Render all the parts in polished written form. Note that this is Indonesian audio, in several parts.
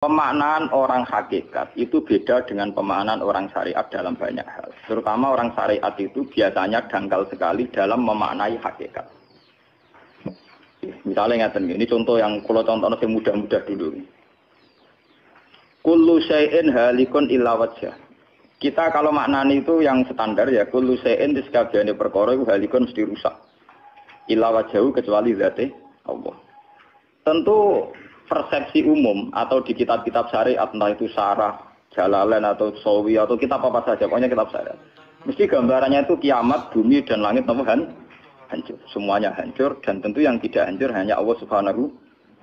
Pemaknaan orang hakikat itu beda dengan pemaknaan orang syariat dalam banyak hal. Terutama orang syariat itu biasanya dangkal sekali dalam memaknai hakikat. Misalnya ini contoh yang kalau contohnya yang mudah-mudah dulu. Kullu syai'in halikun illa wajhah. Kita kalau maknani itu yang standar ya kullu syai'in di sekabiane perkara itu halikun mesti rusak. Illa wajhahu kecuali zate Allah. Tentu persepsi umum atau di kitab-kitab syariat entah itu Syarah, Jalalain atau Sawi atau kitab apa saja, pokoknya kitab syariat. Mesti gambarannya itu kiamat, bumi dan langit hancur. Semuanya hancur dan tentu yang tidak hancur hanya Allah Subhanahu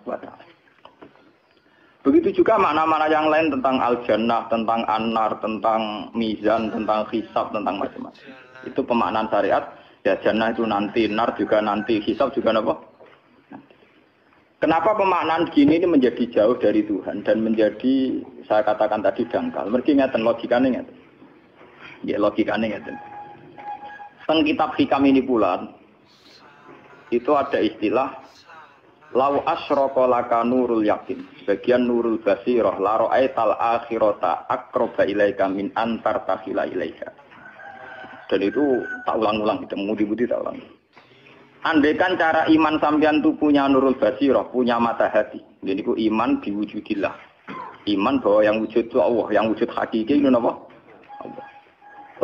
wa taala. Begitu juga makna-makna yang lain tentang al-jannah, tentang an-nar, tentang mizan, tentang hisab, tentang macam-macam. Itu pemaknaan syariat. Ya jannah itu nanti, nar juga nanti, hisab juga apa? Kenapa pemaknaan gini ini menjadi jauh dari Tuhan dan menjadi, saya katakan tadi, dangkal. Mereka ngeten logikanya ngeten. Ya logikanya ngeten. Teng kitab hikam ini pula, itu ada istilah lau asyraka laka nurul yakin. Sebagian nurul basirah la ra'aital akhirata aqraba ilaika min antar takhila ilaika. Dan itu tak ulang-ulang, kita mudi-mudi tak ulang. Andaikan cara iman sampean itu punya nurul basirah, punya mata hati. Jadi ku iman diwujudillah. Iman bahwa yang wujud itu Allah, yang wujud hakiki itu apa? Allah.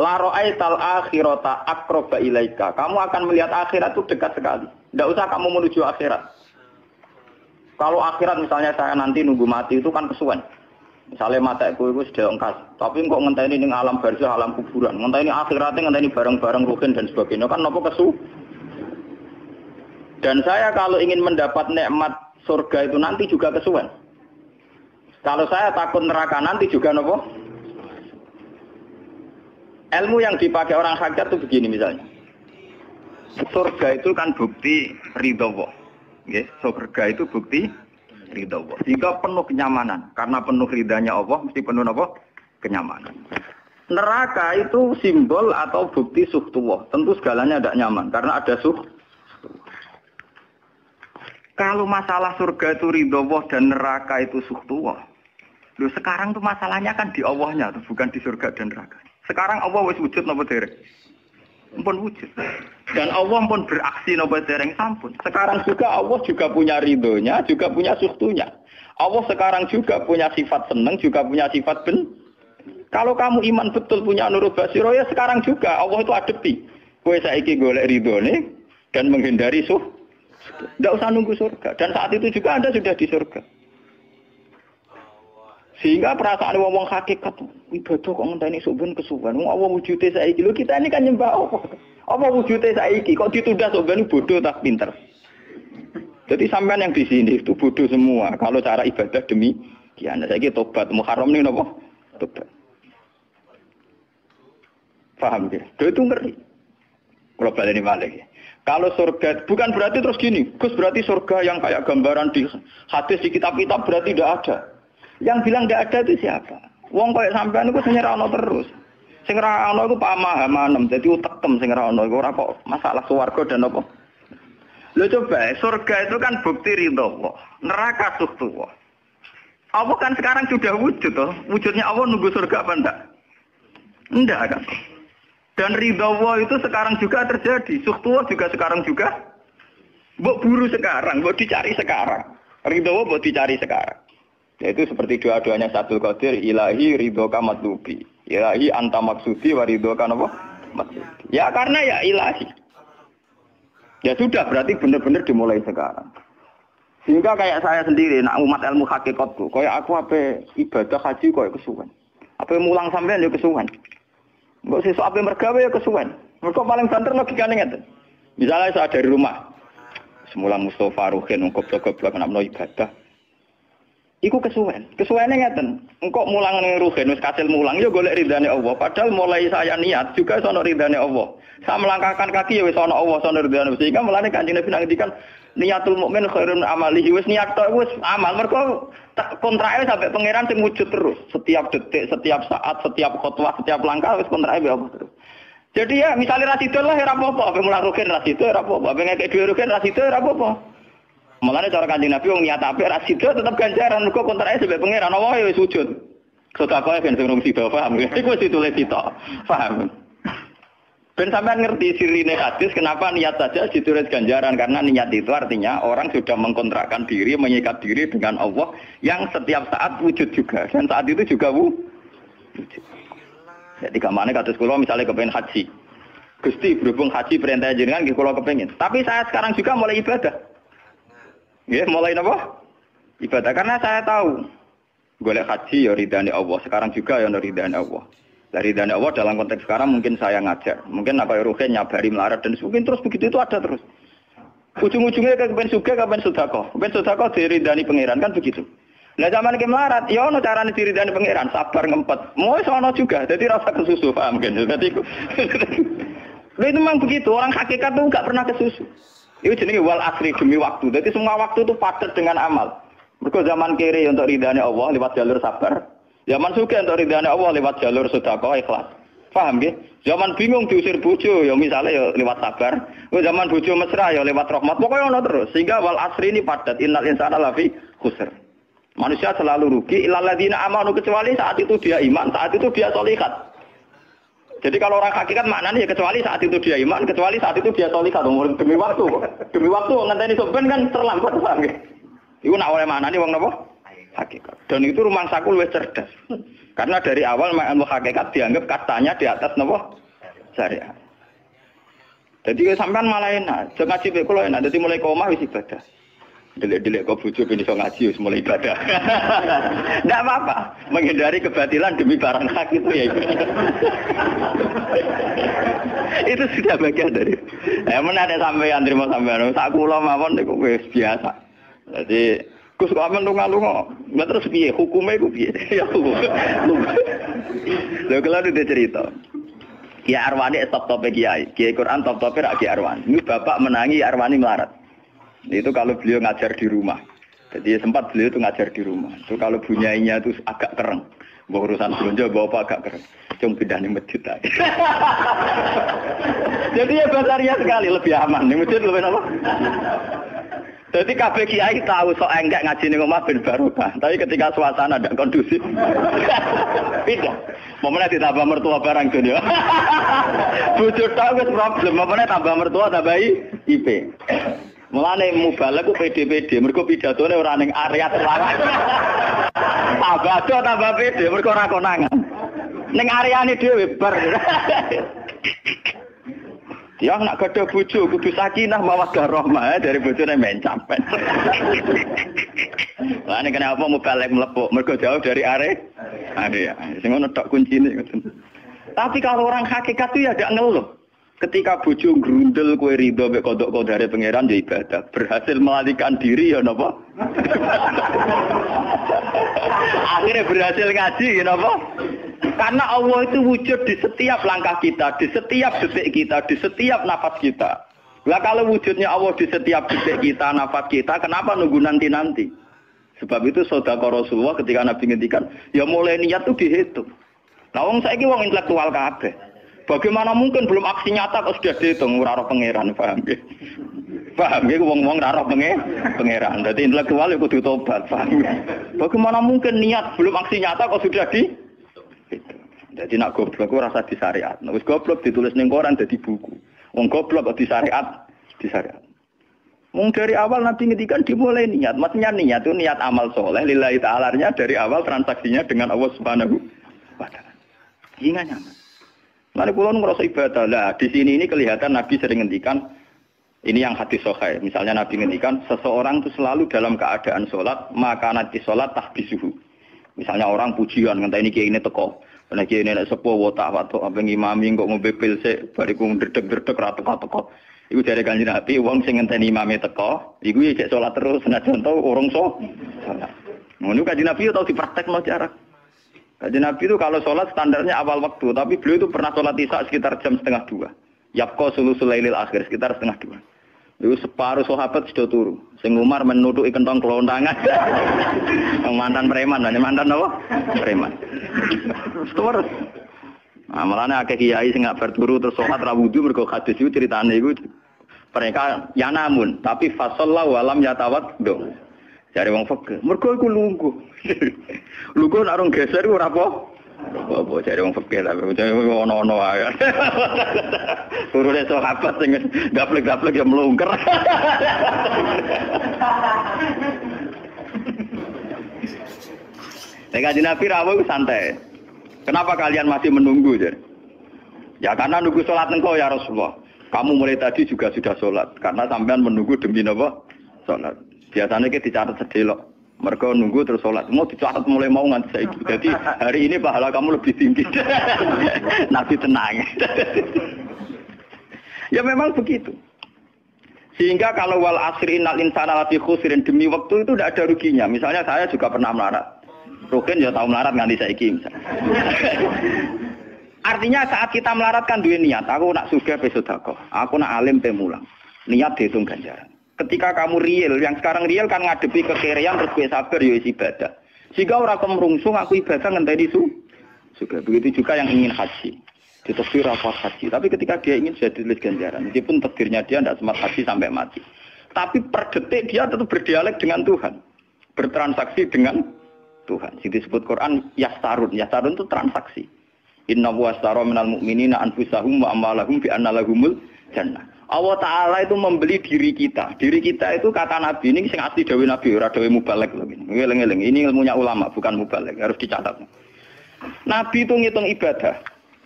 La ra'aital akhirata aqraba ilaika. Kamu akan melihat akhirat itu dekat sekali. Tidak usah kamu menuju akhirat. Kalau akhirat misalnya saya nanti nunggu mati itu kan kesuwen. Misalnya mata itu sudah engkas. Tapi kok ngenteni ning alam barzah, alam kuburan. Ngenteni akhiratnya, ngenteni barang-barang ruhin dan sebagainya kan apa kesu? Dan saya kalau ingin mendapat nikmat surga itu nanti juga kesuwen. Kalau saya takut neraka nanti juga nopo. Ilmu yang dipakai orang hakikat itu begini misalnya. Surga itu kan bukti ridho Allah. Nggih, surga itu bukti ridho Allah. Jika penuh kenyamanan, karena penuh ridhanya Allah mesti penuh nopo? Kenyamanan. Neraka itu simbol atau bukti suhtullah. Tentu segalanya tidak nyaman karena ada Kalau masalah surga itu ridho Allah dan neraka itu suhtullah. Loh sekarang tuh masalahnya kan di Allahnya, bukan di surga dan neraka. Sekarang Allah wis wujud napa dereng? Ampun wujud. Dan Allah pun beraksi napa dereng sampun. Sekarang juga Allah juga punya ridhonya, juga punya suhtunya. Allah sekarang juga punya sifat seneng, juga punya sifat Kalau kamu iman betul punya nurul basiro ya sekarang juga Allah itu adepi. Kowe saiki golek ridhone dan menghindari tidak usah nunggu surga. Dan saat itu juga Anda sudah di surga. Sehingga perasaan wong hakikat ibadah kok ngenteni suben kesuwen. Wong Allah wujude saiki. Lho kita ini kan nyembah apa? Apa wujude saiki kok ditunda suben bodoh tak pinter. Jadi sampean yang di sini itu bodoh semua. Kalau cara ibadah demikian. Saiki tobat Muharram ning napa? Tobat. Paham ya? Itu ngeri. Kalau baleni malih. Kalau surga, bukan berarti terus gini, Gus berarti surga yang kayak gambaran di hadis di kitab-kitab berarti tidak ada. Yang bilang tidak ada itu siapa? Wong kayak sampean itu sing ora ono terus. Sing ora ono iku pamahaman, dadi utekem sing ora ono iku ora kok masalah swarga dan apa. Lho coba, surga itu kan bukti ridho Allah, neraka suhtullah. Allah kan sekarang sudah wujud toh. Wujudnya Allah nunggu surga apa enggak? Enggak kan? Dan ridho Allah itu sekarang juga terjadi. Suhtullah juga sekarang juga. Mbok buru sekarang, mbok dicari sekarang. Ridho Allah mbok dicari sekarang. Yaitu seperti doa-doanya Satul Qadir, ilahi ridhoka matlubi. Ilahi anta maksudi wa ridhoka apa? Matlubi. Ya karena ya ilahi. Ya sudah, berarti benar-benar dimulai sekarang. Sehingga kayak saya sendiri, nak umat ilmu hakikatku. Kayak aku apa ibadah haji kayak kesuwen. Apa mulang sampean ya kesuwen. Mbok sesuk ape mergawe ya kesuwen. Mergo paling banter logikane ngeten. Misalnya saya dari rumah. Semula Mustofa Ruhin goblok-goblok nak menawa ibadah. Iku kesuwen. Kesuwene ngeten. Engko mulang ning Ruhin wis kasil mulang ya golek ridane Allah. Padahal mulai saya niat juga sono ridane Allah. Saya melangkahkan kaki ya wis sono Allah sono ridane. Sehingga mulane Kanjeng Nabi ngendikan niatul mukmin khairun amalihi wis niat tok wis amal. Mergo kontrake sampai pangeran sing wujud terus. Setiap detik, setiap saat, setiap khotbah, setiap langkah wis kontrake Allah terus. Jadi ya misalnya rasido lah ora apa-apa, ape mulang Ruhin rasido ora apa-apa, ape ngekek dhuwit Ruhin rasido ora apa-apa. Mulane cara Kanjeng Nabi wong niat apik ra sida tetep ganjaran mergo kontrake sebab pangeran Allah ya wis wujud. Sedekah ben sing sida paham. Iku wis ditulis kita. Paham. Ben sampean ngerti sirine hadis kenapa niat saja ditulis ganjaran karena niat itu artinya orang sudah mengkontrakkan diri, mengikat diri dengan Allah yang setiap saat wujud juga dan saat itu juga wujud. Jadi kamane kados kula misalnya kepengin haji. Gusti berhubung haji perintah jenengan nggih kula kepengin. Tapi saya sekarang juga mulai ibadah. Nggih, mulai napa? Ibadah karena saya tahu golek haji ya ridane Allah. Sekarang juga ya ridane Allah. Dari ridane Allah dalam konteks sekarang mungkin saya ngajar. Mungkin apa Ruhin nyabari melarat dan mungkin terus begitu itu ada terus. Ujung-ujungnya kepen suga kepen sedekah. Kepen sedekah diridani pangeran kan begitu. Nah zaman ke melarat ya ono carane diridani pangeran, sabar ngempet. Mau sono juga. Jadi rasa kesusu paham kan. Jadi itu memang begitu. Orang hakikat itu enggak pernah kesusu. Itu jenenge wal asri demi waktu. Jadi semua waktu itu padat dengan amal. Mergo zaman kiri untuk ridane Allah lewat jalur sabar. Zaman suka untuk ridane Allah lewat jalur sedekah ikhlas. Paham nggih? Zaman bingung diusir bojo ya misalnya ya lewat sabar. Zaman bojo mesra ya lewat rahmat. Pokoknya ono terus. Sehingga wal asri ini padat. Innal insana lafi khusr. Manusia selalu rugi illal ladzina amanu kecuali saat itu dia iman, saat itu dia sholihat. Jadi kalau orang hakikat maknanya ya kecuali saat itu dia iman, kecuali saat itu dia sholihat. Demi waktu. Demi waktu ngenteni sampean kan terlambat paham nggih? Iku nak oleh maknane wong napa? Hakikat. Dan itu rumah sakul wis cerdas. Karena dari awal ilmu hakikat dianggap katanya di atas napa? Syariat. Jadi sampean malah enak. Jangan ngaji kok enak. Dadi mulai omah wis ibadah. Delik-delik kok bojo ben iso ngaji wis mulai ibadah. Enggak apa-apa. Menghindari kebatilan demi barang hak itu ya. Itu sudah bagian dari. Ada sampean terima sampean. Sak kula mawon niku wis biasa. Jadi Gus kok amen lunga-lunga. Lah terus piye hukume iku piye? Ya hukum. Lha kalau dia cerita. Kiai Arwani top-top kiai. Kiai Quran top-top rak Kiai Arwani. Ini bapak menangi Arwani melarat. Itu kalau beliau ngajar di rumah. Jadi sempat beliau itu ngajar di rumah. Itu kalau bunyainya itu agak kereng. Bawa urusan belanja bawa agak kereng. Cuma pindah di masjid aja. Jadi ya basaria sekali lebih aman. Di masjid lebih apa? Jadi kabeh kiai tahu sok enggak ngaji ning omah ben barokah. Tapi ketika suasana tidak kondusif, pindah. Momennya ditambah mertua barang dunia. Bujur tahu wis problem. Momennya tambah mertua tambah IP. Mulane mubalek ku PD-PD, mergo pidatone ora ning area terlarang. Tambah do tambah PD, mergo ora konangan. Ning areane dhewe bar. Dia nak gadah bojo kudu sakinah mawaddah rahmah dari bojone men capek. Lah nek kenapa mubalek mlepuk, mergo jauh dari area. Sing ngono tok kuncine. Tapi kalau orang hakikat itu ya gak ngeluh. Ketika bojo grundel kowe ridho mek kodok-kodare pangeran ya ibadah. Berhasil melalikan diri ya napa? Akhirnya berhasil ngaji ya napa? Karena Allah itu wujud di setiap langkah kita, di setiap detik kita, di setiap nafas kita. Lah kalau wujudnya Allah di setiap detik kita, nafas kita, kenapa nunggu nanti-nanti? Sebab itu sedekah Rasulullah ketika Nabi ngendikan, ya mulai niat itu dihitung. Nah wong saiki wong intelektual kabeh. Bagaimana mungkin belum aksi nyata kok sudah dihitung ora roh pangeran, paham nggih? Paham nggih wong-wong ora roh pangeran. Dadi intelektual ya kudu tobat, paham nggih? Bagaimana mungkin niat belum aksi nyata kok sudah di jadi nak goblok ku rasa di syariat. Nek wis goblok ditulis ning koran dadi buku. Wong goblok kok di syariat, di syariat. Wong dari awal Nabi ngendikan dimulai niat. Maksudnya niat itu niat amal soleh lillahi ta'ala-nya dari awal transaksinya dengan Allah Subhanahu wa taala. Hingga nyaman. Lalu kula ngerasa ibadah. Lah di sini ini kelihatan Nabi sering ngendikan ini yang hadis sahih. Misalnya Nabi ngendikan seseorang itu selalu dalam keadaan salat, maka nanti salat tahbisuhu. Misalnya orang pujian ngenteni kiai ini teko. Nek kiai nek sepuh watak-watak apa ngimami kok ngombe pil sik bariku ndredeg-ndredeg ra teko-teko. Iku jare Kanjeng Nabi wong sing ngenteni imame teko, iku cek salat terus senajan to urung salat. Ngono Kanjeng Nabi tau dipraktekno jarak. Kanjeng Nabi itu kalau salat standarnya awal waktu, tapi beliau itu pernah salat isya sekitar jam 1:30. Yapqa sulusul lailil akhir sekitar 1:30. Itu separuh sahabat sudah turu. Sing Umar menutuki kentong kelontangan. Mantan preman, mantan apa? Preman. Terus. Nah, malane akeh kiai sing gak bar turu terus salat ra wudu mergo hadis iku critane iku Mereka ya namun, tapi fasallahu walam yatawaddo. Jare wong fikih, mergo iku lungguh. Lungguh nek orang geser iku ora apa. Apa jare wong fikih lah, ono-ono wae. Turune sahabat sing gaplek-gaplek ya mlungker. Nek Nabi rawuh santai. Kenapa kalian masih menunggu, Jar? Ya karena nunggu sholat engkau ya Rasulullah. Kamu mulai tadi juga sudah sholat. Karena sampean menunggu demi apa? Sholat. Biasanya kita dicatat sedelok. Mereka nunggu terus sholat. Mau dicatat mulai mau nganti saiki. Jadi hari ini pahala kamu lebih tinggi. Nabi tenang. Ya memang begitu. Sehingga kalau wal asri innal insana lafi khusrin demi waktu itu tidak ada ruginya. Misalnya saya juga pernah melarat. Rugen ya tahu melarat nganti saiki misalnya. Artinya saat kita melarat kan duwe niat, aku nak sugih pe sedekah, aku nak alim pe mulang. Niat dihitung ganjaran. Ketika kamu real, yang sekarang real kan ngadepi kekerean terus kowe sabar ya ibadah. Jika ora kemrungsung aku ibadah ngenteni sugih. Begitu juga yang ingin haji. Ditakdir rapat haji, tapi ketika dia ingin sudah ditulis ganjaran, meskipun takdirnya dia tidak sempat haji sampai mati. Tapi per detik dia tetap berdialek dengan Tuhan. Bertransaksi dengan Tuhan. Yang disebut Quran yastarun. Yastarun itu transaksi. Inna wasara minal mu'minina anfusahum wa amalahum bi anna lahumul jannah. Allah Ta'ala itu membeli diri kita. Diri kita itu kata Nabi ini sing asli dawuh Nabi ora dawuh mubalek lho ini. Ngeling-eling. Ini ilmunya ulama bukan mubalek, harus dicatat. Nabi itu ngitung ibadah.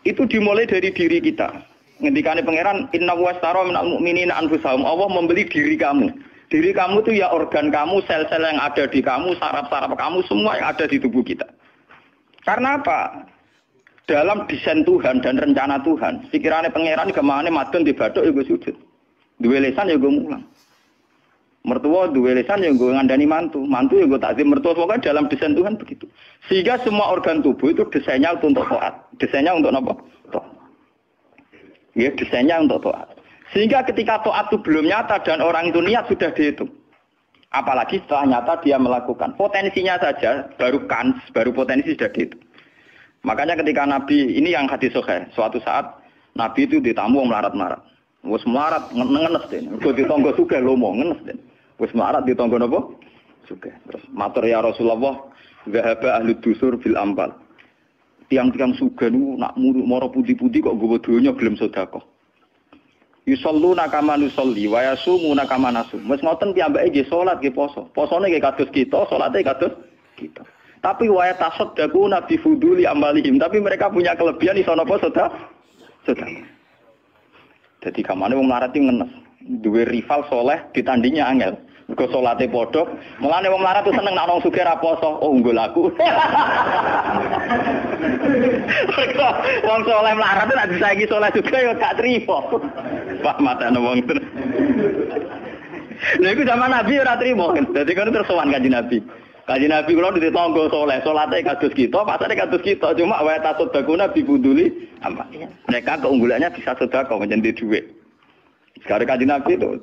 Itu dimulai dari diri kita. Ngendikane pangeran inna wasara minal mu'minina anfusahum. Allah membeli diri kamu. Diri kamu itu ya organ kamu, sel-sel yang ada di kamu, saraf-saraf kamu, semua yang ada di tubuh kita. Karena apa? Dalam desain Tuhan dan rencana Tuhan, pikirannya pangeran kemana madun di badok ya gue sujud. Dua lesan ya gue mulang. Mertua dua lesan ya gue ngandani mantu. Mantu ya gue takzim mertua. Pokoknya dalam desain Tuhan begitu. Sehingga semua organ tubuh itu desainnya untuk taat. Desainnya untuk apa? Taat. Ya desainnya untuk taat. Sehingga ketika taat itu belum nyata dan orang itu niat sudah dihitung. Apalagi setelah nyata dia melakukan. Potensinya saja baru kans, baru potensi sudah dihitung. Makanya ketika Nabi, ini yang hadis sahih, suatu saat Nabi itu ditamu melarat-melarat. Wes melarat ngenes den. Kok ditonggo sugih lomo ngenes den. Wes melarat ditonggo napa? Sugih. Terus matur ya Rasulullah, zahaba ahli dusur bil ambal. Tiang-tiang sugih niku nak moro putih-putih kok nggawa donya gelem sedekah. Yusalluna kama nusolli wa yasumuna kama nasum. Wes ngoten piyambake nggih salat nggih poso. Posone nggih kados kita, salate kados kita. Tapi wa tasaddaquna bi fuduli amalihim. Tapi mereka punya kelebihan iso napa sedekah. Jadi kamane wong melarat iki ngenes. Duwe rival soleh ditandingnya angel. Mergo salate padha. Mulane wong melarat tuh seneng nek wong sugih ra poso. Oh unggul aku. Wong soleh melarat nek disaiki soleh juga ya gak trimo. Pak matane wong tenan. Lha iku zaman Nabi ora trimo. Dadi kan terus sowan Kanjeng Nabi. Kanjeng Nabi kula ditonggo saleh, salate kados kita, pasane kados kita, cuma wa tasodakuna bibuduli apa. Mereka keunggulannya bisa sedekah menjadi duit. Sekarang Kanjeng Nabi itu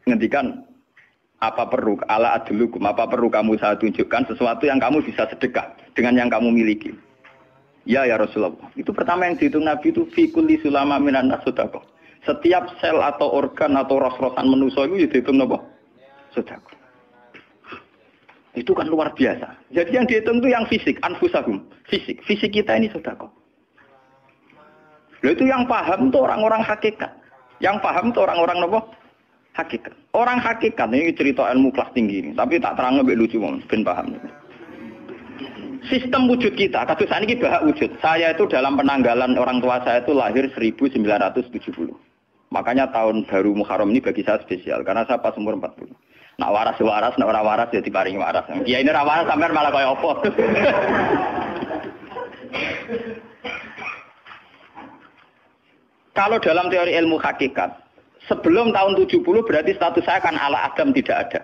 ngendikan apa perlu ala adlukum, apa perlu kamu saya tunjukkan sesuatu yang kamu bisa sedekah dengan yang kamu miliki. Ya Rasulullah. Itu pertama yang dihitung Nabi itu fi kulli sulama minan sedekah. Setiap sel atau organ atau ros-rosan manusia itu dihitung apa? Sedekah. Itu kan luar biasa. Jadi yang dihitung itu yang fisik, anfusahum. Fisik kita ini sedekah. Lalu itu yang paham itu orang-orang hakikat. Yang paham itu orang-orang apa? Hakikat. Orang hakikat ini cerita ilmu kelas tinggi ini, tapi tak terang lebih lucu ben paham. Sistem wujud kita, kasus ini bahak wujud. Saya itu dalam penanggalan orang tua saya itu lahir 1970. Makanya tahun baru Muharram ini bagi saya spesial karena saya pas umur 40. Nak waras, nak ora waras ya diparingi waras. Dia ini ora waras sampean malah kaya apa. Kalau dalam teori ilmu hakikat, sebelum tahun 70 berarti status saya kan ala Adam tidak ada.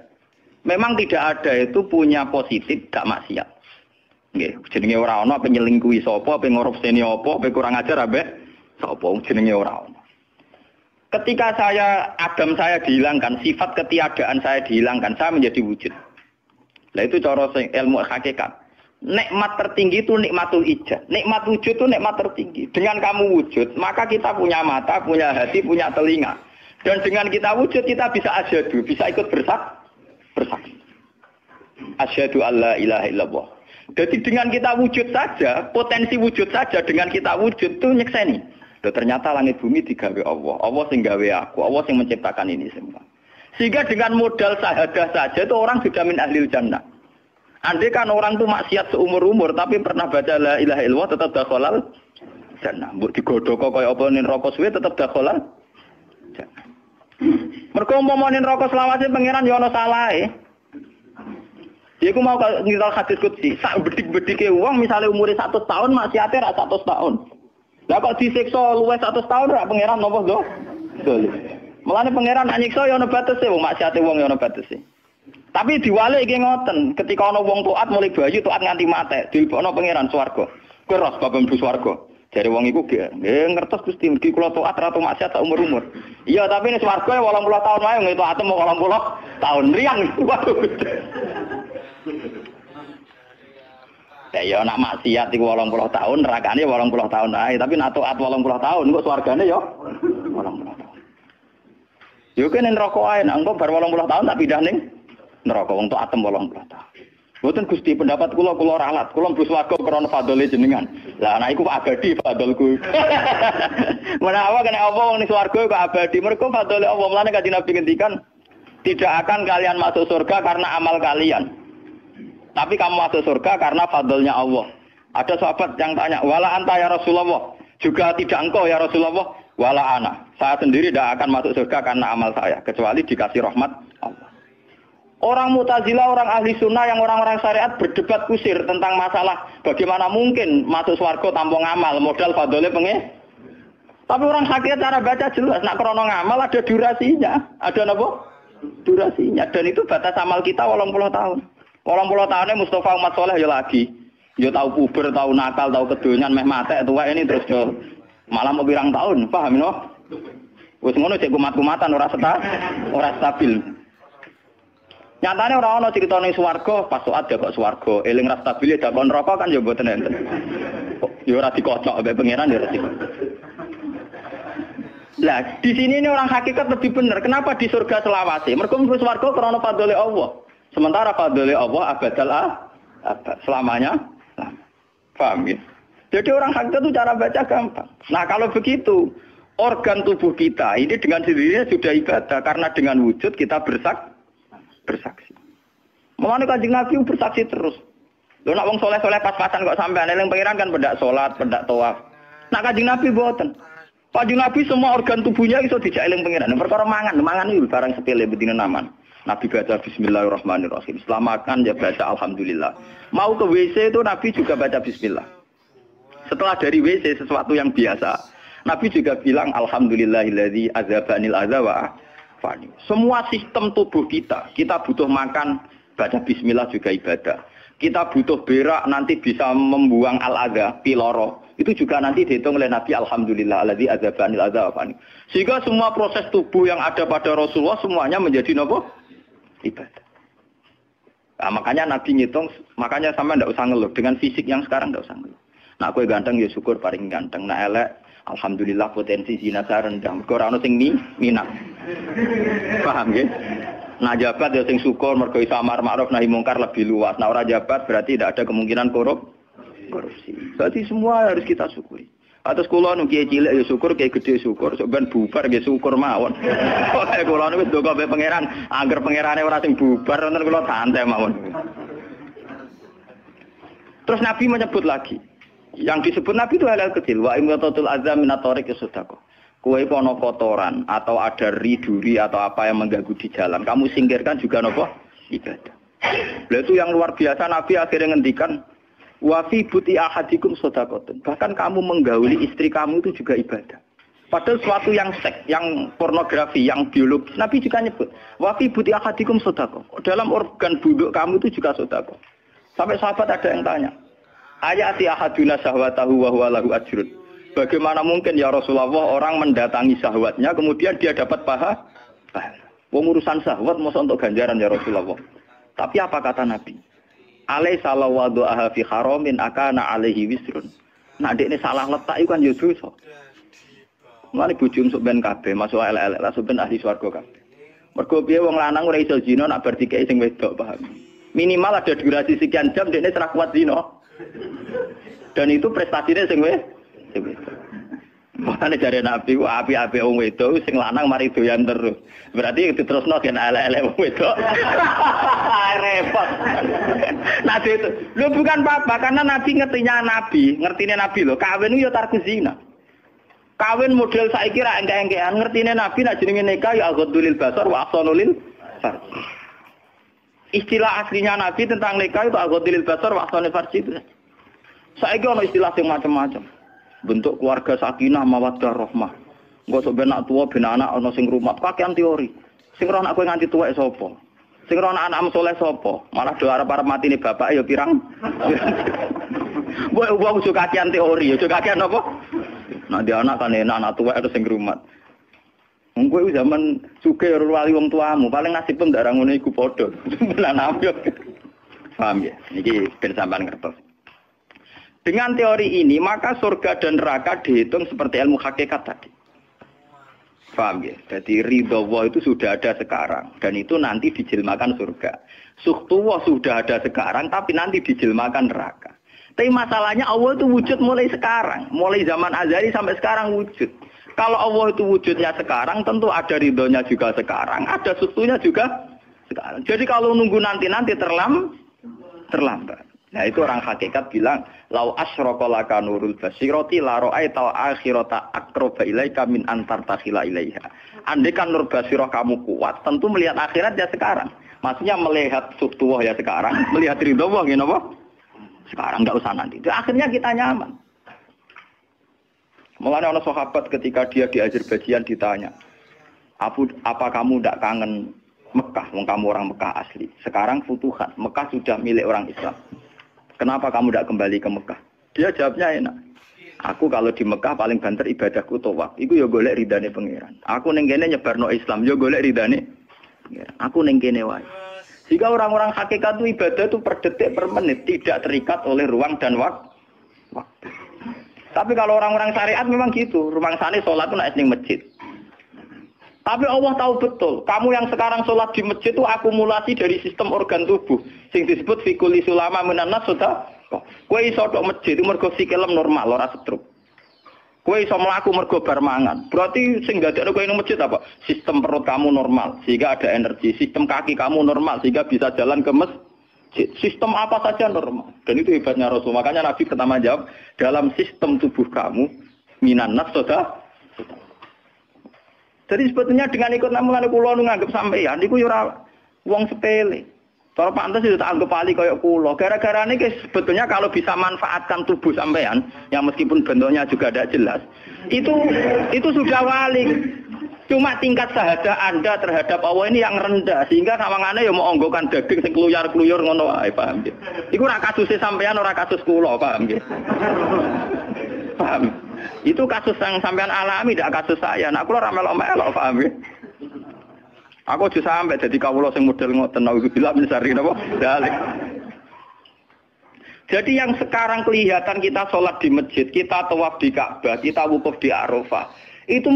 Memang tidak ada itu punya positif gak maksiat. Nggih, jenenge ora ana penyelingkuhi sapa, pengorupseni apa, kurang ajar ambek sapa jenenge ora ana. Ketika Adam saya dihilangkan, sifat ketiadaan saya dihilangkan, saya menjadi wujud. Nah itu cara ilmu hakikat. Nikmat tertinggi itu nikmatul ijad. Nikmat wujud itu nikmat tertinggi. Dengan kamu wujud, maka kita punya mata, punya hati, punya telinga. Dan dengan kita wujud kita bisa asyhadu, bisa ikut bersaksi. Asyhadu alla ilaha illallah. Jadi dengan kita wujud saja, potensi wujud saja dengan kita wujud itu nyekseni. Loh, ternyata langit bumi digawe Allah. Allah sing gawe aku, Allah sing menciptakan ini semua. Sehingga dengan modal syahadah saja itu orang sudah min ahlil jannah. Andai kan orang itu maksiat seumur-umur tapi pernah baca la ilaha illallah tetap dakhalal jannah. Mbok digodhok kaya apa ning neraka suwe tetap dakhalal jannah. Mergo umpama ning neraka selawase pangeran ya ana salahe. Iku mau ngiral hadis qudsi, sak bedik-bedike wong misale umure 100 tahun maksiate ra 100 tahun. Lah kok disiksa luwih 100 tahun ra pangeran napa lho? Dolim. Mulane pangeran nyiksa ya ana batese wong maksiate wong ya ana batese. Tapi diwalik iki ngoten, ketika ana wong taat mulai bayi taat nganti mate, dilebokno pangeran swarga. Kowe ros bab mlebu swarga. Jare wong iku nggih ngertos Gusti mriki kula taat ra maksiat sak umur-umur. Iya, tapi nek swarga 80 tahun wae ngeto atem 80 tahun riang. Waduh. Ya nak maksiat iku 80 tahun, nerakane 80 tahun ae, tapi nak taat 80 tahun kok swargane ya 80 tahun. Yo kene neraka ae, nak engko bar 80 tahun tak pindah ning neraka wong taat 80 tahun. Mboten Gusti pendapat kula ralat, kula mlebu swarga krana fadhole jenengan. Lah anak iku abadi fadholku. Menawa kena apa wong ning swarga kok abadi, mergo fadhole Allah. Mulane Kanjeng Nabi ngendikan, tidak akan kalian masuk surga karena amal kalian. Tapi kamu masuk surga karena fadlnya Allah. Ada sahabat yang tanya, wala anta ya Rasulullah. Juga tidak engkau ya Rasulullah. Wala ana. Saya sendiri tidak akan masuk surga karena amal saya. Kecuali dikasih rahmat Allah. Orang Mu'tazilah, orang ahli sunnah, yang orang-orang syariat berdebat kusir tentang masalah bagaimana mungkin masuk surga tanpa ngamal. Modal fadlnya pengen. Tapi orang hakikat cara baca jelas. Nak krono ngamal ada durasinya. Ada apa? Durasinya. Dan itu batas amal kita 80 tahun. 80 tahunnya Mustafa umat soleh ya lagi. Ya tahu puber, tahu nakal, tahu kedonyan, meh mate tua ini terus ya malah mau pirang tahun, paham no? Wis ngono cek kumat-kumatan ora stabil. Nyatane ora ana critane swarga, pas saat ya kok swarga, eling ra stabil ya dakon neraka kan ya mboten enten. Ya ora dikocok mbek pangeran ya ora dikocok. Lah, di sini ini orang hakikat lebih benar. Kenapa di surga selawase? Mergo mlebu swarga krana fadhole Allah. Sementara fadhole Allah abadal abad selamanya. Paham ya? Jadi orang hakikat itu cara baca gampang. Nah, kalau begitu, organ tubuh kita ini dengan sendirinya sudah ibadah karena dengan wujud kita bersaksi. Mulane Kanjeng Nabi bersaksi terus. Lho nek wong soleh-soleh pas-pasan kok sampean eling pangeran kan pendak salat, pendak tawaf. Nah, Kanjeng Nabi mboten. Kanjeng Nabi semua organ tubuhnya iso dijak eling pangeran. Perkara mangan iki barang sepele bedine naman. Nabi baca bismillahirrahmanirrahim. Setelah makan ya baca alhamdulillah. Mau ke WC itu Nabi juga baca bismillah. Setelah dari WC sesuatu yang biasa, Nabi juga bilang alhamdulillahilladzi azhabanil adza wa afani. Semua sistem tubuh kita butuh makan, baca bismillah juga ibadah. Kita butuh berak nanti bisa membuang al-adza, piloro. Itu juga nanti dihitung oleh Nabi alhamdulillahilladzi azhabanil adza wa afani. Sehingga semua proses tubuh yang ada pada Rasulullah semuanya menjadi apa? Ibadah. Nah, makanya Nabi ngitung, makanya sama ndak usah ngeluh dengan fisik yang sekarang ndak usah ngeluh. Nah, kowe ganteng ya syukur paling ganteng. Nah, elek alhamdulillah potensi zina rendah. Mergo ora ono sing minat. Paham nggih? Nah, jabat ya sing syukur mergo iso amar ma'ruf nahi mungkar lebih luas. Nah, ora jabat berarti tidak ada kemungkinan korupsi. Berarti semua harus kita syukuri. Atus kula nu kiye cilik ya syukur, kiye gedhe syukur, sok ben bubar nggih syukur mawon. Pokoke kula niku wis ndonga mbek pangeran, angger pangerane ora sing bubar wonten kula santai mawon. Terus Nabi menyebut lagi. Yang disebut Nabi itu hal-hal kecil. Wa imatatul azam min at-tariq sedekah. Kowe ana kotoran atau ada duri atau apa yang mengganggu di jalan, kamu singkirkan juga napa? Ibadah. Lah itu yang luar biasa Nabi akhirnya ngendikan wa fi buti ahadikum shadaqatun. Bahkan kamu menggauli istri kamu itu juga ibadah. Padahal suatu yang seks, yang pornografi, yang biologis, Nabi juga nyebut wa fi buti ahadikum shadaqah. Dalam organ buduk kamu itu juga sedekah. Sampai sahabat ada yang tanya, ayati ahaduna syahwatahu wa huwa lahu ajrun. Bagaimana mungkin ya Rasulullah orang mendatangi syahwatnya kemudian dia dapat pahala? Wong urusan syahwat masa untuk ganjaran ya Rasulullah. Tapi apa kata Nabi? Alai salah wadu'aha fi haramin akana alaihi wisrun. Nah, dekne salah letak itu kan ya dosa. Mulane bojomu sok ben kabeh, masuk elek-elek lah sok ben ahli swarga kabeh. Mergo piye wong lanang ora iso zina nak bar dikeki sing wedok, paham. Minimal ada durasi sekian jam dekne ora kuat zina. Dan itu prestasinya sing wedok. Makane jare Nabi ku api-api wong wedok sing lanang mari doyan terus. Berarti diterusno gen elek-elek wong wedok. Repot. Nabi itu, lu bukan apa-apa karena Nabi ngertine Nabi lho, kawin yo tarku zina. Kawin model saiki ra engke-engkean, ngertine Nabi nek jenenge nikah ya aghdulil basar wa ahsanulil farj. Istilah aslinya Nabi tentang nikah itu aghdulil basar wa ahsanul farj itu. Saiki ono istilah sing macam-macam. Bentuk keluarga sakinah mawaddah rahmah. Engko sok ben anak tuwa ben anak ana sing rumat, kakean teori. Sing ora anak kowe nganti tuwek sapa? Sing ora anak saleh sapa? Malah do arep-arep matine bapak ya pirang. Mbok wong sok kakean teori, ya kakean apa? Nah dia anak kan enak, anak tua itu sing rumat. Engko zaman sugih ora wali wong tuamu, paling nasib pun ndak ra ngono iku padha. Lan ambyok. Paham ya? Niki ben sampean ngertos. Dengan teori ini, maka surga dan neraka dihitung seperti ilmu hakikat tadi. Paham ya? Jadi ridho Allah itu sudah ada sekarang dan itu nanti dijelmakan surga. Suhtullah sudah ada sekarang tapi nanti dijelmakan neraka. Tapi masalahnya Allah itu wujud mulai sekarang. Mulai zaman azali sampai sekarang wujud. Kalau Allah itu wujudnya sekarang, tentu ada ridhonya juga sekarang. Ada sustunya juga sekarang. Jadi kalau nunggu nanti terlambat. Nah itu orang hakikat bilang, lau asyraka laka nurul basirati la ra'aital akhirata aqraba ilaika min antar takhila ilaiha. Andai kan nur basirah kamu kuat, tentu melihat akhirat ya sekarang. Maksudnya melihat sustuwah ya sekarang, melihat ridho Allah ya apa? Sekarang enggak usah nanti. Itu akhirnya kita nyaman. Mulanya orang sahabat ketika dia di Azerbaijan ditanya, apa kamu tidak kangen Mekah? Wong kamu orang Mekah asli. Sekarang futuhat, Mekah sudah milik orang Islam. Kenapa kamu tidak kembali ke Mekah? Dia jawabnya enak. Aku kalau di Mekah paling banter ibadahku tawaf. Iku ya golek ridane pangeran. Aku ning kene nyebarno Islam, ya golek ridane pangeran. Aku ning kene wae. Jika orang-orang hakikat itu ibadah itu per detik, per menit, tidak terikat oleh ruang dan waktu. Tapi kalau orang-orang syariat memang gitu. Rumah sana sholat itu naik di masjid. Tapi Allah tahu betul. Kamu yang sekarang sholat di masjid itu akumulasi dari sistem organ tubuh. Yang disebut fikuli sulama menanas sudah. Kue iso tok masjid itu mergo sikilem normal, ora stroke. Kue iso mlaku mergo bar mangan. Berarti sing dadekno kowe ning masjid apa? Sistem perut kamu normal sehingga ada energi. Sistem kaki kamu normal sehingga bisa jalan ke masjid. Sistem apa saja normal. Dan itu hebatnya Rasul. Makanya Nabi pertama jawab, dalam sistem tubuh kamu minan nas sudah. Jadi sebetulnya dengan ikut namulan kula nu nganggep sampeyan niku ya ora wong sepele. Kalau pantas itu tak anggap ahli kayak kulo. Gara-gara ini sebetulnya kalau bisa manfaatkan tubuh sampean, yang meskipun bentuknya juga tidak jelas, itu sudah wali. Cuma tingkat sahaja Anda terhadap Allah ini yang rendah, sehingga sawangannya ya mau onggokan daging sing kluyar-kluyur ngono wae, paham nggih. Iku ora kasusé sampean ora kasus kulo, paham nggih. Paham. Itu kasus yang sampean alami, tidak kasus saya. Nah, kulo ora melok-melok, paham nggih. Aku aja sampai jadi kawula sing model ngoten naudzubillah min syarri napa dalik. Jadi yang sekarang kelihatan kita sholat di masjid, kita tawaf di Ka'bah, kita wukuf di Arafah, itu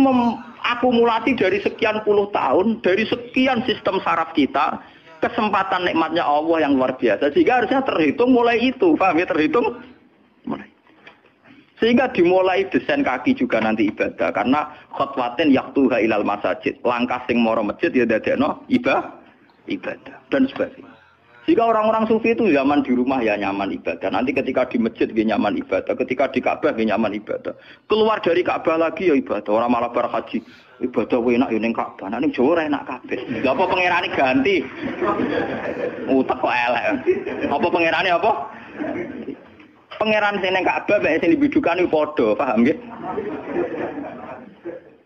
akumulasi dari sekian puluh tahun, dari sekian sistem saraf kita, kesempatan nikmatnya Allah yang luar biasa. Sehingga harusnya terhitung mulai itu, paham ya, terhitung mulai. Sehingga dimulai desain kaki juga nanti ibadah. Karena khotwatin yaktuha ilal masajid. Langkah sing moro masjid ya dadekno ibadah. Dan sebagainya. Sehingga orang-orang sufi itu zaman di rumah ya nyaman ibadah. Nanti ketika di masjid dia nyaman ibadah. Ketika di Ka'bah dia nyaman ibadah. Keluar dari Ka'bah lagi ya ibadah. Orang malah berhaji. Ibadah enak ya ning Ka'bah. Ning Jawa enak kabeh. Lah apa pangerane ganti? Utek kok elek. Apa pangerane apa? Pangeran sing ning Ka'bah mek sing dibidukan iku padha, paham nggih?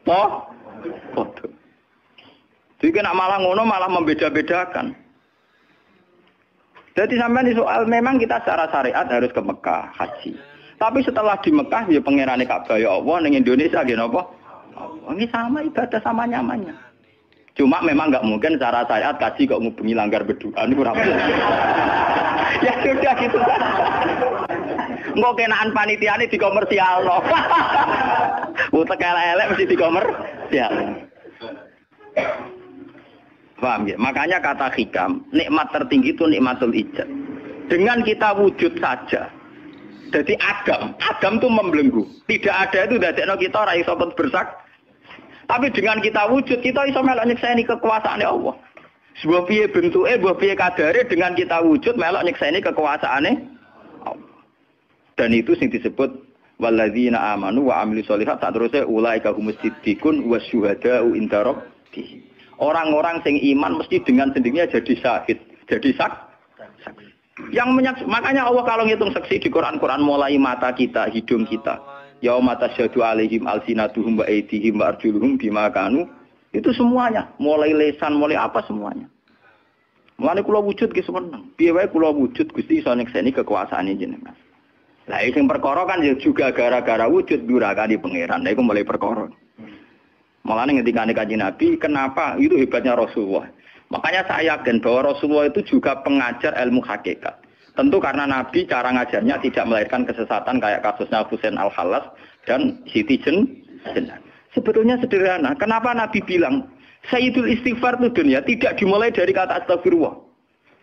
Padha. Jadi nek malah ngono malah membeda-bedakan. Jadi sampean soal memang kita secara syariat harus ke Mekah haji. Tapi setelah di Mekah ya pangerane Ka'bah ya Allah ning Indonesia nggih napa? Ini sama ibadah sama nyamannya. Cuma memang enggak mungkin secara syariat kaji kok ngubengi langgar bedua niku ora. Ya sudah gitu. Engko kenaan panitiane dikomersialno. Utek elek mesti dikomer. Ya. Paham ya? Makanya kata hikam, nikmat tertinggi itu nikmatul ijad. Dengan kita wujud saja. Jadi Adam itu membelenggu. Tidak ada itu dadekno kita ora iso bersak. Tapi dengan kita wujud, kita iso melok nyekseni kekuasaane Allah. Sebuah piye bentuke, sebuah piye kadare dengan kita wujud melok nyekseni kekuasaane Allah. Dan itu sing disebut walladzina amanu wa amilus sholihat saterusé ulaika humus siddiqun wasyuhada'u inda rabbih. Orang-orang sing iman mesti dengan sendirinya jadi syahid, jadi saksi. Makanya Allah kalau ngitung saksi di Quran mulai mata kita, hidung kita, yauma tasyhadu alaihim alsinatuhum wa aydihim wa arjuluhum bima kanu, itu semuanya, mulai lesan, mulai apa semuanya. Mulane kula wujud ki seneng. Piye wae kula wujud Gusti iso nyekseni kekuasaane jenengan. Lah sing perkara kan ya juga gara-gara wujud durakani pangeran. Lah iku mulai perkara. Mulane ngendikane Kanjeng Nabi, kenapa itu hebatnya Rasulullah. Makanya saya yakin bahwa Rasulullah itu juga pengajar ilmu hakikat. Tentu karena Nabi cara ngajarnya tidak melahirkan kesesatan kayak kasusnya Husain Al-Hallas dan Siti Jenar. Sebetulnya sederhana. Kenapa Nabi bilang Sayyidul Istighfar itu dunia tidak dimulai dari kata astagfirullah.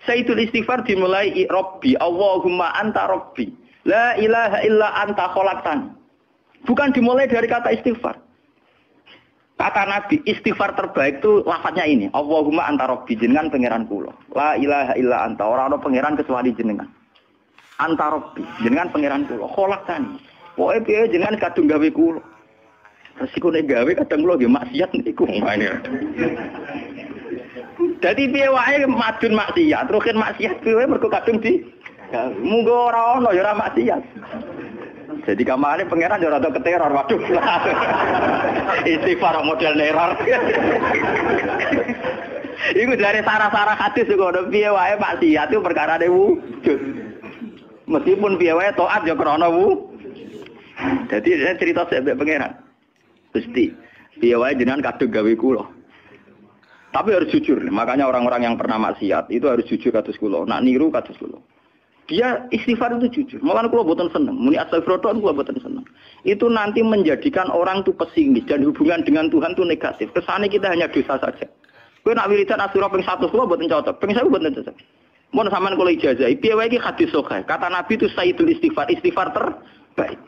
Sayyidul Istighfar dimulai Rabbi, Allahumma anta Rabbi. La ilaha illa anta khalaqtani. Bukan dimulai dari kata istighfar. Kata Nabi, istighfar terbaik itu lafadznya ini. Allahumma anta Rabbi, jenengan pangeran kula. La ilaha illa anta, ora ana pangeran kecuali jenengan. Anta Rabbi, jenengan pangeran kula. Khalaqtani. Pokoke piye jenengan kadung gawe kula. Resiko nek gawe kadang kula nggih maksiat niku. Dadi piye wae madun maksiat, rukin maksiat piye mergo kadung di munggo ora ana ya ora maksiat. Jadi kamane pangeran yo rada keteror, waduh. Istighfar model neror. Iku dari sarah-sarah hadis kok ono piye wae maksiat itu perkara wujud. Meskipun piye wae taat yo krana Jadi cerita sebab pangeran. Gusti, piye wae jenengan kadung gawe kula. Tapi harus jujur. Makanya orang-orang yang pernah maksiat itu harus jujur kados kula. Nak niru kados kula. Dia istighfar itu jujur. Malah kula boten seneng. Muni astagfirullah kula boten seneng. Itu nanti menjadikan orang itu pesimis dan hubungan dengan Tuhan itu negatif. Kesane kita hanya dosa saja. Kowe nak wiridan asura ping 100 kula boten cocok. Ping 1000 boten cocok. Mun sampean kula ijazahi, piye wae iki hadis sahih. Kata Nabi itu sayyidul istighfar terbaik.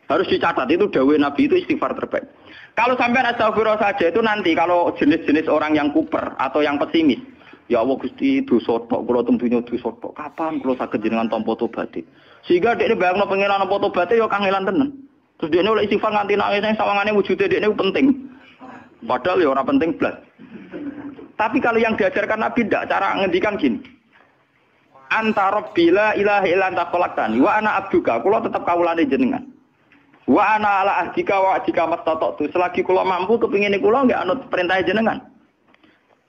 Harus dicatat itu dawuh Nabi itu istighfar terbaik. Kalau sampean astagfirullah saja itu nanti kalau jenis-jenis orang yang kuper atau yang pesimis. Ya Allah Gusti dosa tok kula tentunya dosa tok. Kapan kula saged jenengan tampa tobaté? Sehingga dekne bayangno pengenan tampa tobaté ya kangelan tenan. Terus dekne oleh istighfar nganti nangis sawangane wujude dekne penting. Padahal ya ora penting blas. Tapi kalau yang diajarkan Nabi ndak cara ngendikan gini. Anta Rabbi la ilaha illa anta khalaqtani wa ana abduka. Kula tetep kawulane jenengan. Wa ana ala ahdika wa ahdika mastata'tu. Selagi kula mampu kepingine kula nggak anut perintah jenengan.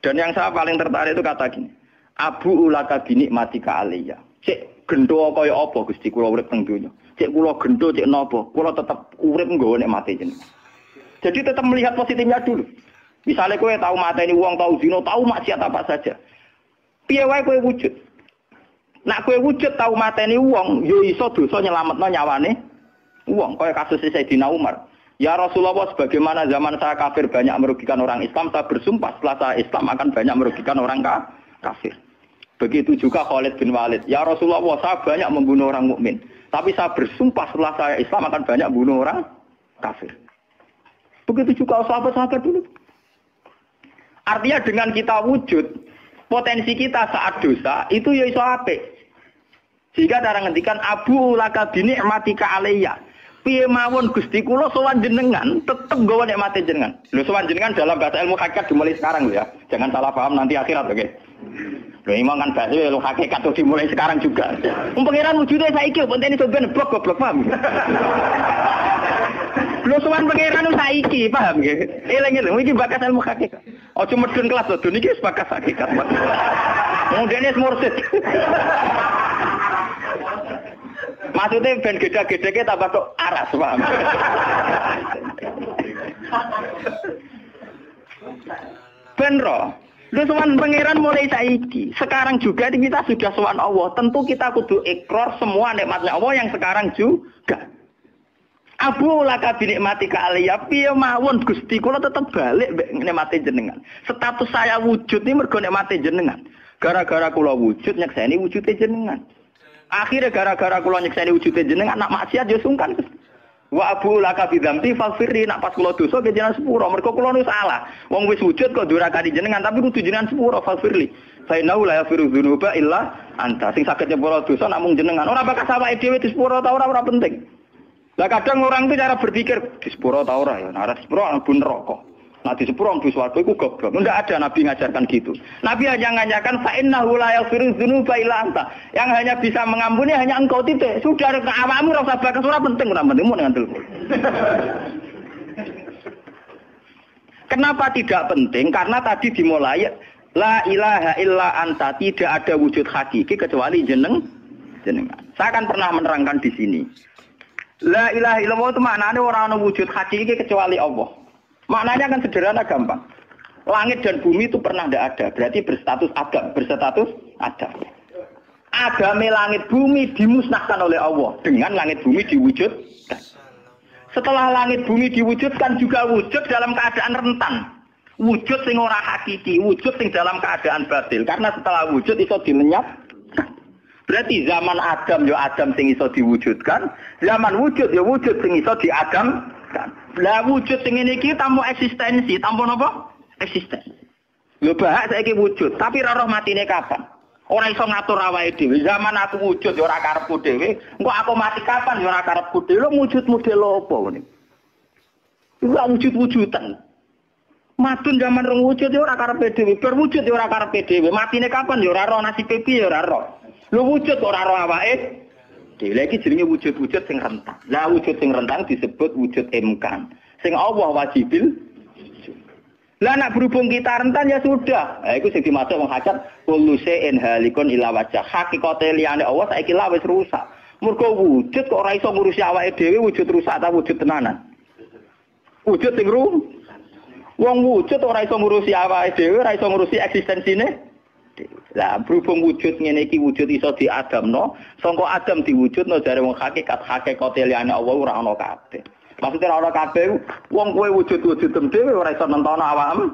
Dan yang saya paling tertarik itu kata gini, Abu ulaka binikmatika aliyya. Cek gendo kaya apa Gusti kula urip teng donya. Cek kula gendo cek napa, kula tetep urip nggawa nikmate jenengan. Jadi tetap melihat positifnya dulu. Misalnya kowe tahu mateni wong, tahu zina, tahu maksiat apa saja. Piye wae kowe wujud. Nak kowe wujud tahu mateni wong, yo iso dosa nyelametno nyawane wong, kaya kasus Sayyidina Umar. Ya Rasulullah, sebagaimana zaman saya kafir banyak merugikan orang Islam, saya bersumpah setelah saya Islam akan banyak merugikan orang kafir. Begitu juga Khalid bin Walid. Ya Rasulullah, saya banyak membunuh orang mukmin, tapi saya bersumpah setelah saya Islam akan banyak membunuh orang kafir. Begitu juga sahabat-sahabat dulu. Artinya dengan kita wujud, potensi kita saat dosa itu ya iso apik. Jika cara ngendikan Abu laka binikmatika alayya. Piye mawon Gusti kula sowan jenengan tetep nggawa nikmate jenengan. Lho sowan jenengan dalam bahasa ilmu hakikat dimulai sekarang lho ya. Jangan salah paham nanti akhirat oke. Lho imam kan bahasa ilmu hakikat tuh dimulai sekarang juga. Pangeran wujude saiki pentene sampeyan goblok paham. Lho sowan pangeran saiki paham nggih. Eling-eling iki bakas ilmu hakikat. Aja medun kelas lho niki wis bakas hakikat. Mudene mursid. Maksudnya ben gede-gedeke tambah kok aras, paham? Ben roh. Lu sowan pangeran mulai saiki. Sekarang juga kita sudah sowan Allah. Tentu kita kudu ikrar semua nikmatnya Allah yang sekarang juga. Abu laka binikmati kaliya piye mawon Gusti kula tetep balik mbek nikmati jenengan. Status saya wujud ini mergo nikmati jenengan. Gara-gara kula wujud nyekseni wujude jenengan. Akhirnya gara-gara kula nyekseni wujude jenengan nak maksiat yo sungkan. Wa abu laka bidzamti faghfirli nak pas kula dosa ke jenengan sepuro mergo kula nu salah. Wong wis wujud kok durakani jenengan tapi kudu jenengan sepuro faghfirli. Fa innahu la yaghfiru dzunuba illa anta. Sing saged nyepuro dosa namung jenengan. Ora bakal awake dhewe disepuro ta ora penting. Lah kadang orang itu cara berpikir di sepuro ta ora ya, nek sepuro mlebu neraka. Nek di sepuro mlebu swarga iku goblok. Ndak ada nabi ngajarkan gitu. Nabi hanya ngajarkan fa innahu la yaghfiru dzunuba illa anta. Yang hanya bisa mengampuni hanya engkau titik. Sudah ke awakmu ora usah bakas ora penting mun ngantul. Kenapa tidak penting? Karena tadi dimulai la ilaha illa anta, tidak ada wujud hakiki kecuali jenengan. Saya akan pernah menerangkan di sini. La ilaha illallah itu maknanya orang ana wujud hakiki kecuali Allah. Maknanya kan sederhana gampang. Langit dan bumi itu pernah tidak ada, berarti berstatus ada. Agame langit bumi dimusnahkan oleh Allah dengan langit bumi diwujudkan. Setelah langit bumi diwujudkan juga wujud dalam keadaan rentan. Wujud sing ora hakiki, wujud sing dalam keadaan batil. Karena setelah wujud iso dilenyap. Berarti zaman Adam ya Adam sing iso diwujudkan, zaman wujud ya wujud sing iso diadamkan. Lah wujud sing ngene iki tanpa eksistensi, tanpa napa? Eksistensi. Lho bahak saiki wujud, tapi ora roh matine kapan? Ora iso ngatur awake dhewe. Zaman aku wujud ya ora karepku dhewe, engko aku mati kapan ya ora karepku dhewe. Lho wujud model apa ngene? Iku wujud-wujudan. Matun zaman rong wujud ya ora karepe dhewe, berwujud ya ora karepe dhewe. Matine kapan ya ora roh, nasibe piye ya ora roh. Lho wujud ora roh awake. Dhewe iki jenenge wujud-wujud sing rentang. Lah wujud sing rentang disebut wujud imkan. Sing Allah wajibil. Lah nek berhubung kita rentan ya sudah. Lah iku sing dimaksud wong hajat kullu shay'in halikun ila wajh. Hakikate liyane Allah saiki lah wis rusak. Mergo wujud kok ora iso ngurusi awake dhewe wujud rusak ta wujud tenanan. Wujud sing wong wujud ora iso ngurusi awake dhewe, ora iso ngurusi eksistensine. Lah berhubung wujud ngene iki wujud iso diadamno, sangka Adam diwujudno jare wong hakikate liyane Allah ora ana kabeh. Maksudnya ora ana kabeh, wong kowe wujud-wujud dhewe ora iso nentono awakmu.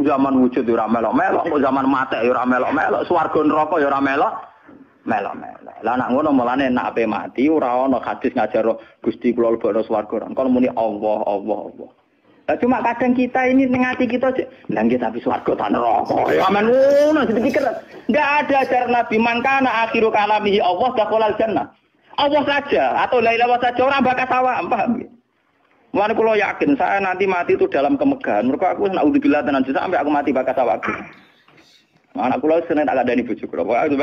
Zaman wujud ora melok-melok, kok zaman matek ora melok-melok, swarga neraka ya ora melok-melok. Lah nek ngono mulane nek ape mati ora ana hadis ngajar Gusti kula lebokno swarga. Kon muni Allah. Nah, cuma kadang kita ini tengah hati kita aja. Lah nggih tapi swarga ta neraka. Ya aman ngono dipikir. Enggak ada ajaran Nabi mangkana akhiru kalamihi Allah dakhalal jannah. Allah saja atau la ilaha saja orang bakas awak, paham nggih? Mulane kula yakin saya nanti mati itu dalam kemegahan. Mergo aku naudzubillah tenan sampai aku mati bakas awak. Anak kula seneng tak kandhani bojo kula. Pokoke